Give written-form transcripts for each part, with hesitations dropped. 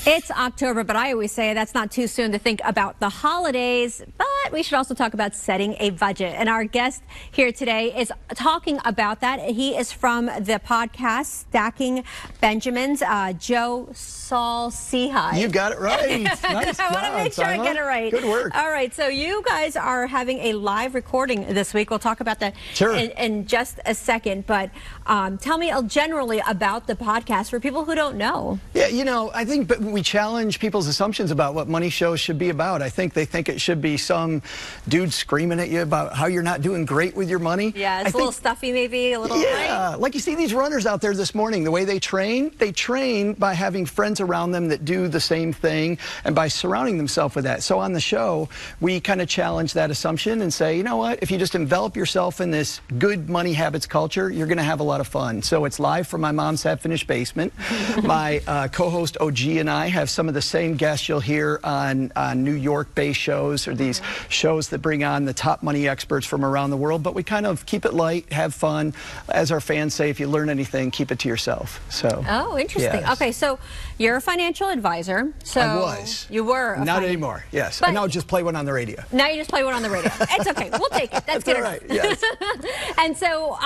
It's October, but I always say that's not too soon to think about the holidays, but we should also talk about setting a budget. And our guest here today is talking about that. He is from the podcast Stacking Benjamins, Joe Saul-Sehy. You got it right. Nice I want to make sure I get it right. Good work. All right, so you guys are having a live recording this week. We'll talk about that in just a second, but tell me generally about the podcast for people who don't know. Yeah, you know, I think we challenge people's assumptions about what money shows should be about. I think they think it should be some dude screaming at you about how you're not doing great with your money. Yeah, it's a little stuffy maybe, a little. Yeah, right? Like you see these runners out there this morning, the way they train by having friends around them that do the same thing and by surrounding themselves with that. So on the show, we kind of challenge that assumption and say, you know what, if you just envelop yourself in this good money habits culture, you're going to have a lot of fun. So it's live from my mom's half-finished basement. My co-host OG and I have some of the same guests you'll hear on New York-based shows or these shows that bring on the top money experts from around the world, but we kind of keep it light, have fun. As our fans say, if you learn anything, keep it to yourself. So. Oh, interesting. Yes. Okay, so you're a financial advisor. So I was. You were. Not anymore. Yes. But I now just play one on the radio. Now you just play one on the radio. It's okay. We'll take it. That's good. All right. Yes. And so,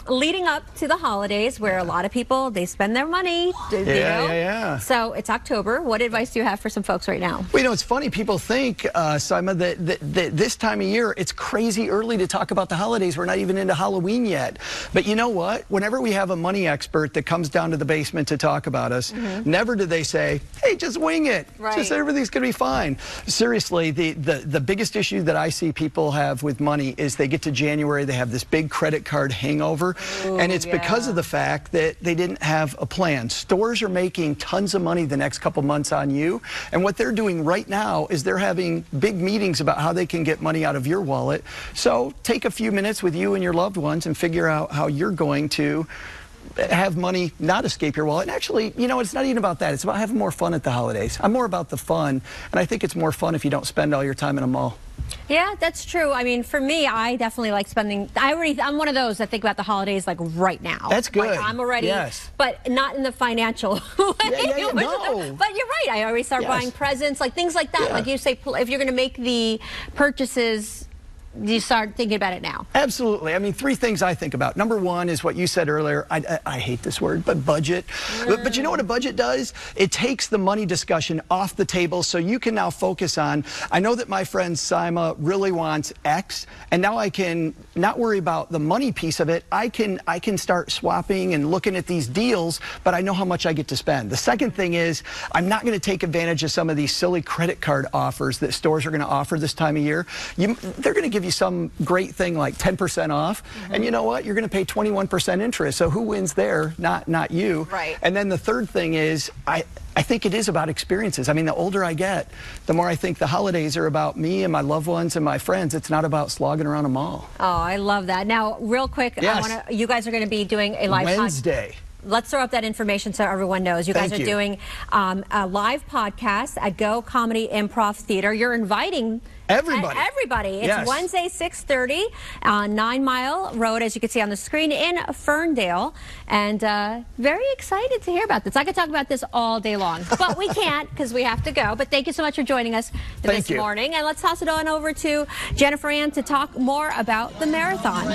leading up to the holidays, where a lot of people they spend their money. Yeah. So it's October. What advice do you have for some folks right now? Well, you know, it's funny. People think, Simon, that this time of year it's crazy early to talk about the holidays. We're not even into Halloween yet. But you know what? Whenever we have a money expert that comes down to the basement to talk about us, never do they say, "Hey, just wing it. Right. Just everything's gonna be fine." Seriously, the biggest issue that I see people have with money is they get to January, they have this big credit card hangover, and it's because of the fact that they didn't have a plan. Stores are making tons of money the next couple months on you, and what they're doing right now is they're having big meetings about how they can get money out of your wallet. So take a few minutes with you and your loved ones and figure out how you're going to have money not escape your wallet. And actually, you know, it's not even about that. It's about having more fun at the holidays. I'm more about the fun, and I think it's more fun if you don't spend all your time in a mall. Yeah, that's true. I mean, for me, I definitely like spending. I'm one of those that think about the holidays like right now. That's good. Like, I'm already, but not in the financial way. No. But you're right. I already start buying presents, like things like that. Like you say, if you're going to make the purchases, you start thinking about it now. Absolutely. I mean, three things I think about. Number one is what you said earlier. I hate this word, but budget. But you know what a budget does? It takes the money discussion off the table so you can now focus on, I know that my friend Sima really wants X, and now I can not worry about the money piece of it. I can start swapping and looking at these deals, but I know how much I get to spend. The second thing is I'm not going to take advantage of some of these silly credit card offers that stores are going to offer this time of year. They're going to give you some great thing like 10% off, and you know what? You're going to pay 21% interest. So who wins there? Not you. Right. And then the third thing is I think it is about experiences. I mean, the older I get, the more I think the holidays are about me and my loved ones and my friends. It's not about slogging around a mall. Oh, I love that. Now, real quick, you guys are going to be doing a live Wednesday. Let's throw up that information so everyone knows. You guys are doing a live podcast at Go Comedy Improv Theater. You're inviting everybody. It's Wednesday, 6:30 on 9 Mile Road, as you can see on the screen, in Ferndale. And very excited to hear about this. I could talk about this all day long, but we can't because we have to go. But thank you so much for joining us this morning. And let's toss it on over to Jennifer Ann to talk more about the marathon.